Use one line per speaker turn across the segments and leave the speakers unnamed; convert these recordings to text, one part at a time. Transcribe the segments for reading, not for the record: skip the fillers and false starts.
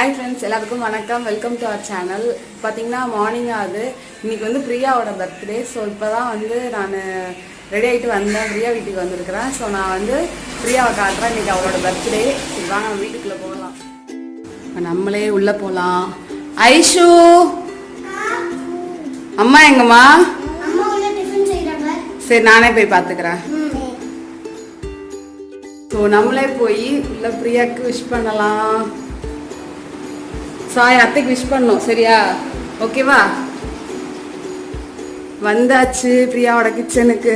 Hi friends, எல்லாருக்கும் வணக்கம். Welcome to our channel. பாத்தீங்கன்னா மார்னிங் ஆகுது. இன்னைக்கு வந்து பிரியாவோட பர்த்டே. ஸோ இப்போதான் வந்து நான் ரெடி ஆகிட்டு வந்தேன். பிரியா வீட்டுக்கு வந்திருக்கிறேன். ஸோ நான் வந்து பிரியாவை காட்டுறேன். இன்னைக்கு அவளோட பர்த்டே. வாங்க நம்ம வீட்டுக்குள்ளே போகலாம். நம்மளே உள்ளே போகலாம். ஐஷு அம்மா எங்கம்மா? சரி நானே போய் பார்த்துக்கிறேன். ஸோ நம்மளே போய் உள்ள பிரியாவுக்கு விஷ் பண்ணலாம். சாய் அத்தைக்கு விஷ் பண்ணோம். சரியா? ஓகேவா? வந்தாச்சு பிரியாவோட கிச்சனுக்கு.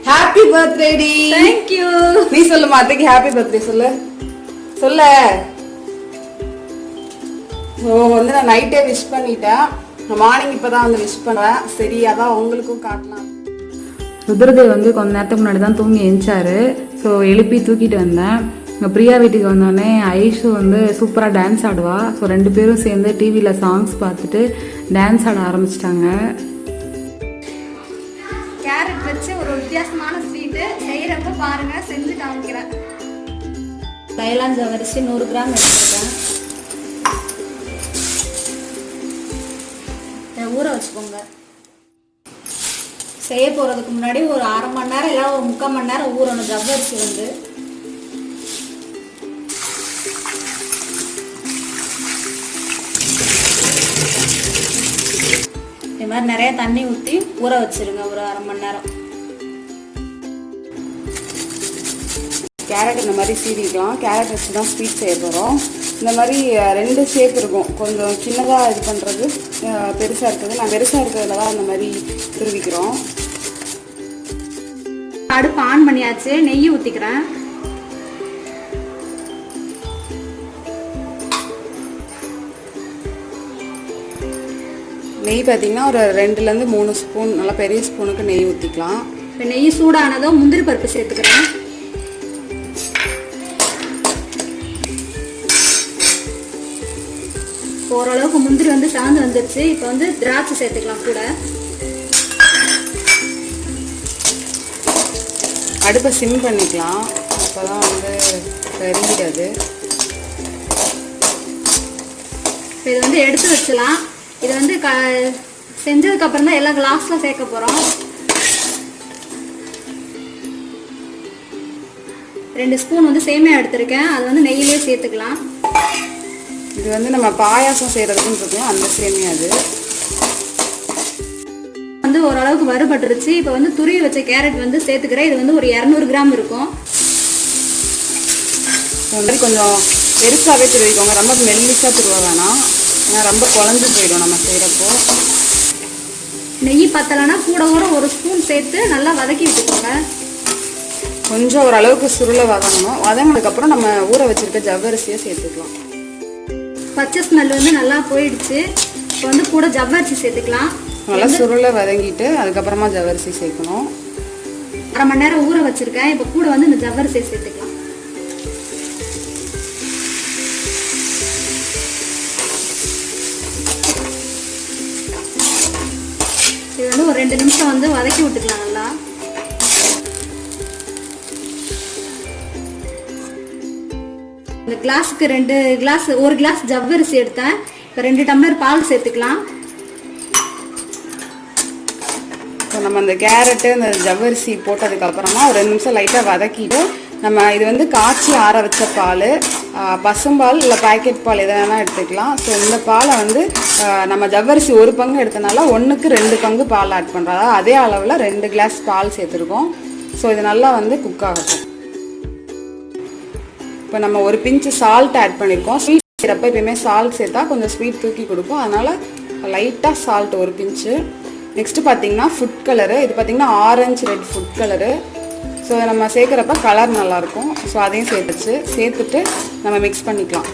ஹாப்பி பர்த்டே டி.
Thank you.
நீ சொல்லுமா அத்தைக்கு ஹாப்பி பர்த்டே சொல்லு. சொல்ல. ஸோ வந்து நான் நைட்டே விஷ் பண்ணிட்டேன். மார்னிங் இப்போதான் வந்து விஷ் பண்ணுறேன். சரி அதான் உங்களுக்கும் காட்டலாம்.
ருத்ரதேவ் வந்து கொஞ்ச நேரத்துக்கு முன்னாடி தான் தூங்கி எழுந்தாரு. ஸோ எழுப்பி தூக்கிட்டு வந்தேன். பிரியா வீட்டுக்கு வந்தோடனே ஐஷு வந்து சூப்பராக டான்ஸ் ஆடுவா. ஸோ ரெண்டு பேரும் சேர்ந்து டிவியில் சாங்ஸ் பார்த்துட்டு டான்ஸ் ஆட ஆரம்பிச்சிட்டாங்க.
கேரட் வச்சு ஒரு வித்தியாசமான ஸ்வீட்டு செய்கிறப்ப பாருங்க, செஞ்சு காமிக்கிறேன்.
தைலாஞ்ச வரிசை 100 கிராம் எடுத்துக்கிறேன். ஊற வச்சுக்கோங்க. செய்ய போகிறதுக்கு முன்னாடி ஒரு அரை மணி நேரம் இல்லை ஒரு 3/4 மணி நேரம் ஊறணும். ஜவ்வரிசி வந்து இது மாதிரி நிறைய தண்ணி ஊற்றி ஊற வச்சிருங்க ஒரு அரை மணி நேரம்.
கேரட் இந்த மாதிரி சீவிக்கலாம். கேரட் வச்சு தான் ஸ்வீட் செய்ய போகிறோம். இந்த மாதிரி 2 ஷேப் இருக்கும். கொஞ்சம் சின்னதாக இது பண்ணுறது, பெருசாக இருக்குது. நான் பெருசாக இருக்கிறதுல தான் அந்த மாதிரி துருவிக்கிறோம்.
அடுப்பு ஆன் பண்ணியாச்சு. நெய் ஊற்றிக்கிறேன்.
நெய் பார்த்தீங்கன்னா ஒரு 2லேருந்து 3 ஸ்பூன், நல்லா பெரிய ஸ்பூனுக்கு நெய் ஊற்றிக்கலாம்.
இப்போ நெய் சூடானதும் முந்திரி பருப்பு சேர்த்துக்கிறேன். ஓரளவுக்கு முந்திரி வந்து சாந்து வந்துருச்சு. இப்போ வந்து திராட்சை சேர்த்துக்கலாம் கூட.
அடுப்பை சிம் பண்ணிக்கலாம். அப்போ தான் வந்து கறிஞ்சிடாது.
இப்போ இது வந்து எடுத்து வச்சலாம். இது வந்து செஞ்சதுக்கப்புறம் தான் எல்லாம் கிளாஸில் சேர்க்க போகிறோம். 2 ஸ்பூன் வந்து சேமியா எடுத்திருக்கேன். அது வந்து நெய்யிலே சேர்த்துக்கலாம்.
இது வந்து நம்ம பாயாசம் செய்கிறதுக்குன்னு இருக்கோம், அந்த சேமியா. அது
வந்து ஓரளவுக்கு வறுபட்டுருச்சு. இப்போ வந்து துருவி வச்ச கேரட் வந்து சேர்த்துக்கிறேன். இது வந்து ஒரு 200 கிராம் இருக்கும்.
இந்த மாதிரி கொஞ்சம் பெருசாகவே துருவிக்கோங்க. ரொம்ப மெல்லிசாக துருவ வேணாம், ஏன்னா ரொம்ப குழஞ்சு போயிடும் நம்ம செய்கிறப்போ.
நெய் பத்தலைன்னா கூட கூட 1 ஸ்பூன் சேர்த்து நல்லா வதக்கி விட்டுக்கோங்க.
கொஞ்சம் ஓரளவுக்கு சுருளை வதங்கணும். வதங்கினதுக்கப்புறம் நம்ம ஊற வச்சுருக்க ஜவ்வரிசியை சேர்த்துக்கலாம்.
பச்சை ஸ்மெல் வந்து நல்லா போயிடுச்சு. இப்போ வந்து கூட ஜவ்வரிசி சேர்த்துக்கலாம்.
நல்லா சுருளை வதங்கிட்டு அதுக்கப்புறமா ஜவ்வரிசி சேர்க்கணும்.
அரை மணி நேரம் ஊற வச்சுருக்கேன். இப்போ கூட வந்து இந்த ஜவ்வரிசியை சேர்த்துக்கலாம். இது வந்து ஒரு 2 நிமிஷம் வந்து வதக்கி விட்டுக்கலாம் நல்லா. இந்த கிளாஸுக்கு 2 கிளாஸ், 1 கிளாஸ் ஜவ்வரிசி எடுத்தேன். இப்போ 2 டம்ளர் பால் சேர்த்துக்கலாம்.
இப்போ நம்ம அந்த கேரட்டு இந்த ஜவ்வரிசி போட்டதுக்கப்புறமா ஒரு 2 நிமிஷம் லைட்டாக வதக்கிட்டு நம்ம இது வந்து காய்ச்சி ஆற வச்ச பால், பசும்பால் இல்லை பேக்கெட் பால் எதை வேணால் எடுத்துக்கலாம். ஸோ இந்த பாலை வந்து நம்ம ஜவ்வரிசி 1 பங்கு எடுத்தனால 1க்கு 2 பங்கு பால் ஆட் பண்ணுறோம். அதாவது அதே அளவில் 2 கிளாஸ் பால் சேர்த்துருக்கோம். ஸோ இது நல்லா வந்து குக் ஆகட்டும். இப்போ நம்ம ஒரு பிஞ்சு சால்ட் ஆட் பண்ணியிருக்கோம். ஸ்வீட் செய்கிறப்ப எப்பயுமே சால்ட் சேர்த்தா கொஞ்சம் ஸ்வீட் தூக்கி கொடுக்கும். அதனால் லைட்டாக சால்ட் 1 பிஞ்சு. நெக்ஸ்ட்டு பார்த்தீங்கன்னா ஃபுட் கலரு. இது பார்த்தீங்கன்னா orange red food colour. So நம்ம சேர்க்குறப்ப கலர் நல்லாயிருக்கும். ஸோ அதையும் சேர்த்துட்டு நம்ம மிக்ஸ் பண்ணிக்கலாம்.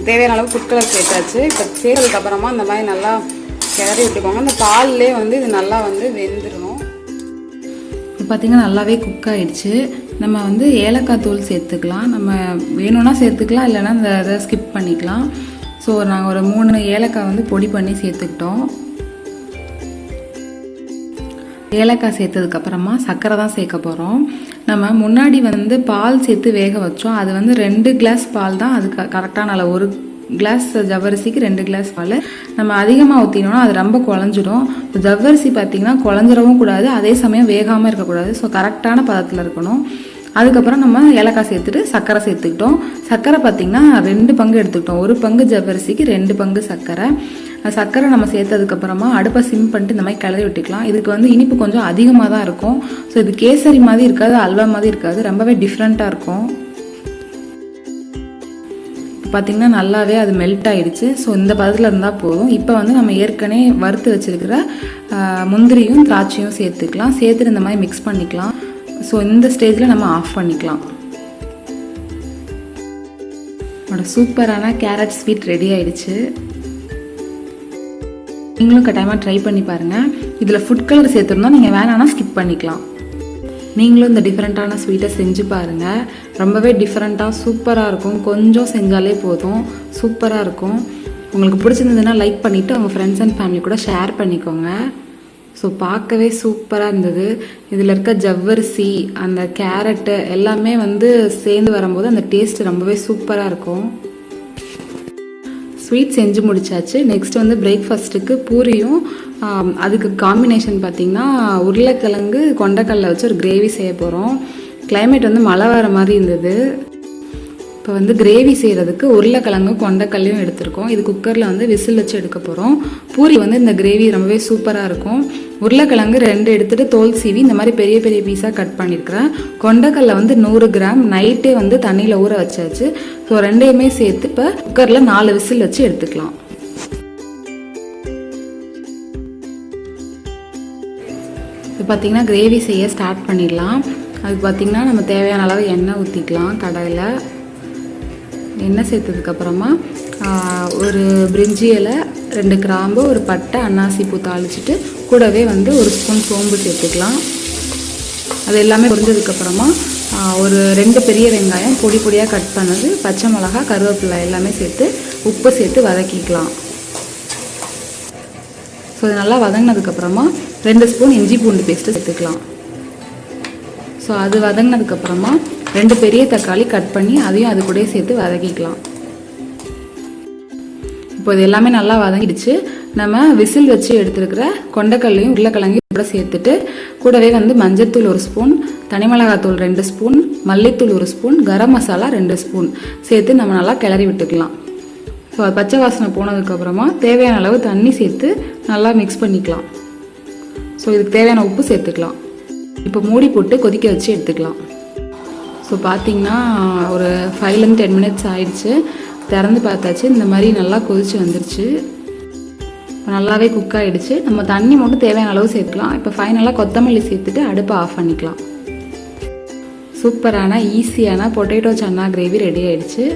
தேவையான அளவு ஃபுட் கலர் சேர்த்தாச்சு. இப்போ சேர்த்ததுக்கப்புறமா இந்த மாதிரி நல்லா கிளறி விட்டுக்கோங்க. இந்த பால்லே வந்து இது நல்லா வந்து வெந்துடணும்.
இப்போ பார்த்திங்கன்னா நல்லாவே குக் ஆகிடுச்சு. நம்ம வந்து ஏலக்காய் தூள் சேர்த்துக்கலாம். நம்ம வேணும்னா சேர்த்துக்கலாம், இல்லைன்னா இதை ஸ்கிப் பண்ணிக்கலாம். ஸோ நாங்கள் ஒரு 3 ஏலக்காய் வந்து பொடி பண்ணி சேர்த்துக்கிட்டோம். ஏலக்காய் சேர்த்ததுக்கப்புறமா சர்க்கரை தான் சேர்க்க போகிறோம். நம்ம முன்னாடி வந்து பால் சேர்த்து வேக வச்சோம். அது வந்து 2 கிளாஸ் பால் தான் அதுக்கு கரெக்டான அளவு. 1 கிளாஸ் ஜவ்வரிசிக்கு 2 கிளாஸ் பால். நம்ம அதிகமாக ஊற்றினோம்னா அது ரொம்ப குழஞ்சிடும். ஜவ்வரிசி பார்த்திங்கன்னா குழஞ்சிடவும் கூடாது, அதே சமயம் வேகாமல் இருக்கக்கூடாது. ஸோ கரெக்டான பதத்தில் இருக்கணும். அதுக்கப்புறம் நம்ம ஏலக்காய் சேர்த்துட்டு சர்க்கரை சேர்த்துக்கிட்டோம். சர்க்கரை பார்த்திங்கன்னா 2 பங்கு எடுத்துக்கிட்டோம். 1 பங்கு ஜவ்வரிசிக்கு 2 பங்கு சர்க்கரை. சர்க்கரை நம்ம சேர்த்ததுக்கப்புறமா அடுப்பை சிம் பண்ணிட்டு இந்த மாதிரி கிளறி விட்டுக்கலாம். இதுக்கு வந்து இனிப்பு கொஞ்சம் அதிகமாக தான் இருக்கும். ஸோ இது கேசரி மாதிரி இருக்காது, அல்வா மாதிரி இருக்காது, ரொம்பவே டிஃப்ரெண்ட்டாக இருக்கும். பார்த்திங்கன்னா நல்லாவே அது மெல்ட் ஆகிடுச்சு. ஸோ இந்த பதத்தில் இருந்தால் போதும். இப்போ வந்து நம்ம ஏற்கனவே வறுத்து வச்சுருக்கிற முந்திரியும் திராட்சையும் சேர்த்துக்கலாம். சேர்த்துட்டு இந்த மாதிரி மிக்ஸ் பண்ணிக்கலாம். ஸோ இந்த ஸ்டேஜில் நம்ம ஆஃப் பண்ணிக்கலாம். சூப்பரான கேரட் ஸ்வீட் ரெடி ஆயிடுச்சு. நீங்களும் கட்டாயமாக ட்ரை பண்ணி பாருங்கள். இதில் ஃபுட் கலர் சேர்த்துருந்தோம், நீங்கள் வேணான்னா ஸ்கிப் பண்ணிக்கலாம். நீங்களும் இந்த டிஃப்ரெண்ட்டான ஸ்வீட்டை செஞ்சு பாருங்கள். ரொம்பவே டிஃப்ரெண்ட்டாக சூப்பராக இருக்கும். கொஞ்சம் செஞ்சாலே போதும், சூப்பராக இருக்கும். உங்களுக்கு பிடிச்சிருந்ததுன்னா லைக் பண்ணிவிட்டு உங்கள் ஃப்ரெண்ட்ஸ் அண்ட் ஃபேமிலி கூட ஷேர் பண்ணிக்கோங்க. ஸோ பார்க்கவே சூப்பராக இருந்தது. இதில் இருக்க ஜவ்வரிசி அந்த கேரட்டு எல்லாமே வந்து சேர்ந்து வரும்போது அந்த டேஸ்ட் ரொம்பவே சூப்பராக இருக்கும். ஸ்வீட் செஞ்சு முடிச்சாச்சு. நெக்ஸ்ட் வந்து பிரேக்ஃபாஸ்ட்டுக்கு பூரியும் அதுக்கு காம்பினேஷன் பார்த்திங்கன்னா உருளைக்கிழங்கு கொண்டைக்கடலை வச்சு ஒரு கிரேவி செய்ய போகிறோம். கிளைமேட் வந்து மழை வர மாதிரி இருந்தது. இப்போ வந்து கிரேவி செய்கிறதுக்கு உருளைக்கிழங்கும் கொண்டைக்கல்லையும் எடுத்திருக்கோம். இது குக்கரில் வந்து விசில் வச்சு எடுக்க போகிறோம். பூரி வந்து இந்த கிரேவி ரொம்பவே சூப்பராக இருக்கும். உருளைக்கிழங்கு 2 எடுத்துகிட்டு தோல் சீவி இந்த மாதிரி பெரிய பெரிய பீஸாக கட் பண்ணியிருக்கிறேன். கொண்டைக்கல்லை வந்து 100 கிராம் நைட்டே வந்து தண்ணியில் ஊற வச்சாச்சு. ஸோ 2யுமே சேர்த்து இப்போ குக்கரில் 4 விசில் வச்சு எடுத்துக்கலாம். இப்போ பார்த்திங்கன்னா கிரேவி செய்ய ஸ்டார்ட் பண்ணிடலாம். அதுக்கு பார்த்திங்கன்னா நம்ம தேவையான அளவு எண்ணெய் ஊற்றிக்கலாம். கடாயில் எண்ணெய் சேர்த்ததுக்கப்புறமா ஒரு பிரிஞ்சி இலை, 2 கிராம்பு, ஒரு பட்டை, அன்னாசி பூ தாளிச்சிட்டு கூடவே வந்து 1 ஸ்பூன் சோம்பு சேர்த்துக்கலாம். அது எல்லாமே பொரிஞ்சதுக்கப்புறமா ஒரு 2 பெரிய வெங்காயம் பொடி பொடியாக கட் பண்ணது, பச்சை மிளகாய், கருவேப்பிலை எல்லாமே சேர்த்து உப்பு சேர்த்து வதக்கிக்கலாம். ஸோ இது நல்லா வதங்கினதுக்கப்புறமா 2 ஸ்பூன் இஞ்சி பூண்டு பேஸ்ட்டு சேர்த்துக்கலாம். ஸோ அது வதங்கினதுக்கப்புறமா 2 பெரிய தக்காளி கட் பண்ணி அதையும் அது கூட சேர்த்து வதக்கிக்கலாம். இப்போ இது எல்லாமே நல்லா வதங்கிடுச்சு. நம்ம விசில் வச்சு எடுத்துருக்கிற கொண்டைக்கல்லையும் உருளைக்கிழங்கையும் கூட சேர்த்துட்டு கூடவே வந்து மஞ்சள்தூள் 1 ஸ்பூன், தனி மிளகாத்தூள் 2 ஸ்பூன், மல்லித்தூள் 1 ஸ்பூன், கரம் மசாலா 2 ஸ்பூன் சேர்த்து நம்ம நல்லா கிளறி விட்டுக்கலாம். ஸோ அது பச்சை வாசனை போனதுக்கப்புறமா தேவையான அளவு தண்ணி சேர்த்து நல்லா மிக்ஸ் பண்ணிக்கலாம். ஸோ இதுக்கு தேவையான உப்பு சேர்த்துக்கலாம். இப்போ மூடி போட்டு கொதிக்க வச்சு எடுத்துக்கலாம். ஸோ பார்த்திங்கன்னா ஒரு 5 to 10 மினிட்ஸ் ஆயிடுச்சு. திறந்து பார்த்தாச்சு. இந்த மாதிரி நல்லா கொதிச்சு வந்துருச்சு. இப்போ நல்லாவே குக் ஆகிடுச்சு. நம்ம தண்ணி மட்டும் தேவையான அளவு சேர்த்துக்கலாம். இப்போ ஃபைனலாக கொத்தமல்லி சேர்த்துட்டு அடுப்பை ஆஃப் பண்ணிக்கலாம். சூப்பரான ஈஸியான பொட்டேட்டோ சன்னா கிரேவி ரெடி ஆகிடுச்சு.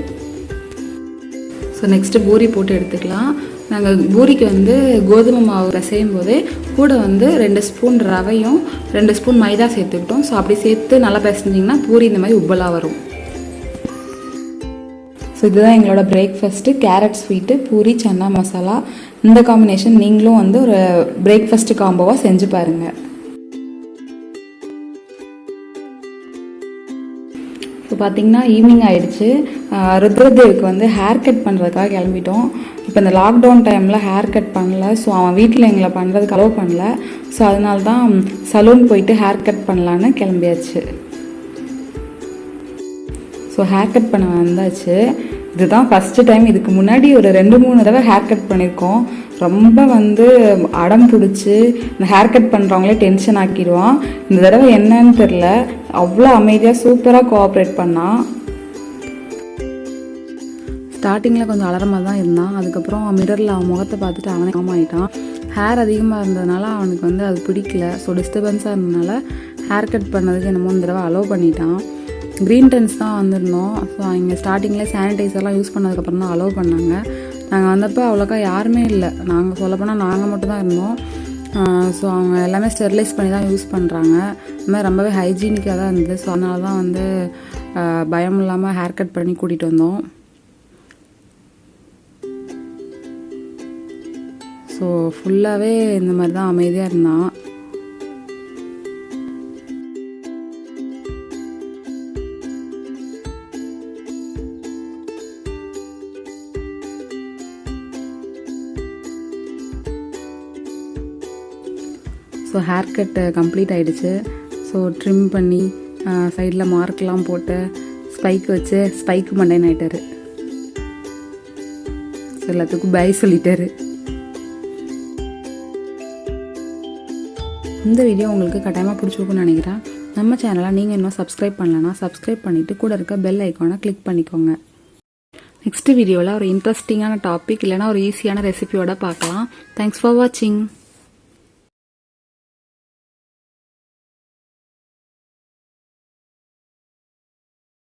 ஸோ நெக்ஸ்ட்டு பூரி போட்டு எடுத்துக்கலாம். நாங்கள் பூரிக்கு வந்து கோதுமை மாவு பிசையும் போதே கூட வந்து 2 ஸ்பூன் ரவையும் 2 ஸ்பூன் மைதா சேர்த்துக்கிட்டோம். ஸோ அப்படி சேர்த்து நல்லா பிசைஞ்சிங்கன்னா பூரி இந்த மாதிரி உப்பலாக வரும். ஸோ இதுதான் எங்களோட breakfast. Carrot sweet, puri, chana masala. இந்த காம்பினேஷன் நீங்களும் வந்து ஒரு பிரேக்ஃபாஸ்ட்டு காம்போவாக செஞ்சு பாருங்கள். இப்போ பார்த்திங்கன்னா ஈவினிங் ஆகிடுச்சு. ருத்ரதேவுக்கு வந்து ஹேர் கட் பண்ணுறதுக்காக கிளம்பிட்டோம். இப்போ இந்த லாக்டவுன் டைமில் ஹேர் கட் பண்ணல. ஸோ அவன் வீட்டில் எங்களை பண்ணுறதுக்கு அலோவ் பண்ணல. ஸோ அதனால தான் சலூன் போயிட்டு ஹேர் கட் பண்ணலான்னு கிளம்பியாச்சு. ஸோ ஹேர் கட் பண்ண வந்தாச்சு. இதுதான் ஃபஸ்ட்டு டைம். இதுக்கு முன்னாடி ஒரு 2-3 தடவை ஹேர் கட் பண்ணியிருக்கோம். ரொம்ப வந்து அடம் பிடிச்சி இந்த ஹேர் கட் பண்ணுறவங்களே டென்ஷன் ஆக்கிடுவான். இந்த தடவை என்னன்னு தெரில, அவ்வளோ அமைதியாக சூப்பராக கோஆப்ரேட் பண்ணான். ஸ்டார்டிங்கில் கொஞ்சம் அலறமாக தான் இருந்தான். அதுக்கப்புறம் மிரரில் அவன் முகத்தை பார்த்துட்டு அவனே காம் ஆகிட்டான். ஹேர் அதிகமாக இருந்ததுனால அவனுக்கு வந்து அது பிடிக்கல. ஸோ டிஸ்டர்பன்ஸாக இருந்ததுனால ஹேர் கட் பண்ணதுக்கு என்னமோ இந்த தடவை அலோவ் பண்ணிட்டான். க்ரீன் டென்ஸ் தான் வந்திருந்தோம். ஸோ இங்கே ஸ்டார்டிங்கில் சானிடைசர்லாம் யூஸ் பண்ணதுக்கப்புறம் தான் அலோவ் பண்ணாங்க. நாங்கள் வந்தப்போ அவ்வளோக்கா யாருமே இல்லை. நாங்கள் சொல்லப்போனால் நாங்கள் மட்டும் தான் இருந்தோம். ஸோ அவங்க எல்லாமே ஸ்டெர்லைஸ் பண்ணி தான் யூஸ் பண்ணுறாங்க. இந்த மாதிரி ரொம்பவே ஹைஜீனிக்காக தான் இருந்தது. ஸோ அதனால தான் வந்து பயம் இல்லாமல் ஹேர் கட் பண்ணி கூட்டிகிட்டு வந்தோம். ஸோ ஃபுல்லாகவே இந்த மாதிரி தான் அமைதியாக இருந்தான். ஸோ ஹேர் கட் கம்ப்ளீட் ஆகிடுச்சு. ஸோ ட்ரிம் பண்ணி சைடில் மார்க்லாம் போட்டு ஸ்பைக் வச்சு ஸ்பைக்கு மண்டைன்னு ஆகிட்டாரு. ஸோ எல்லாத்துக்கும் பை சொல்லிட்டாரு. இந்த வீடியோ உங்களுக்கு கட்டாயமாக பிடிச்சிருக்குன்னு நினைக்கிறேன். நம்ம சேனலை நீங்கள் இன்னும் சப்ஸ்கிரைப் பண்ணலன்னா சப்ஸ்கிரைப் பண்ணிவிட்டு கூட இருக்க பெல் ஐக்கானை கிளிக் பண்ணிக்கோங்க. நெக்ஸ்ட் வீடியோவில் ஒரு இன்ட்ரெஸ்டிங்கான டாபிக் இல்லைனா ஒரு ஈஸியான ரெசிபியோட பார்க்கலாம். தேங்க்ஸ் ஃபார் வாட்சிங்.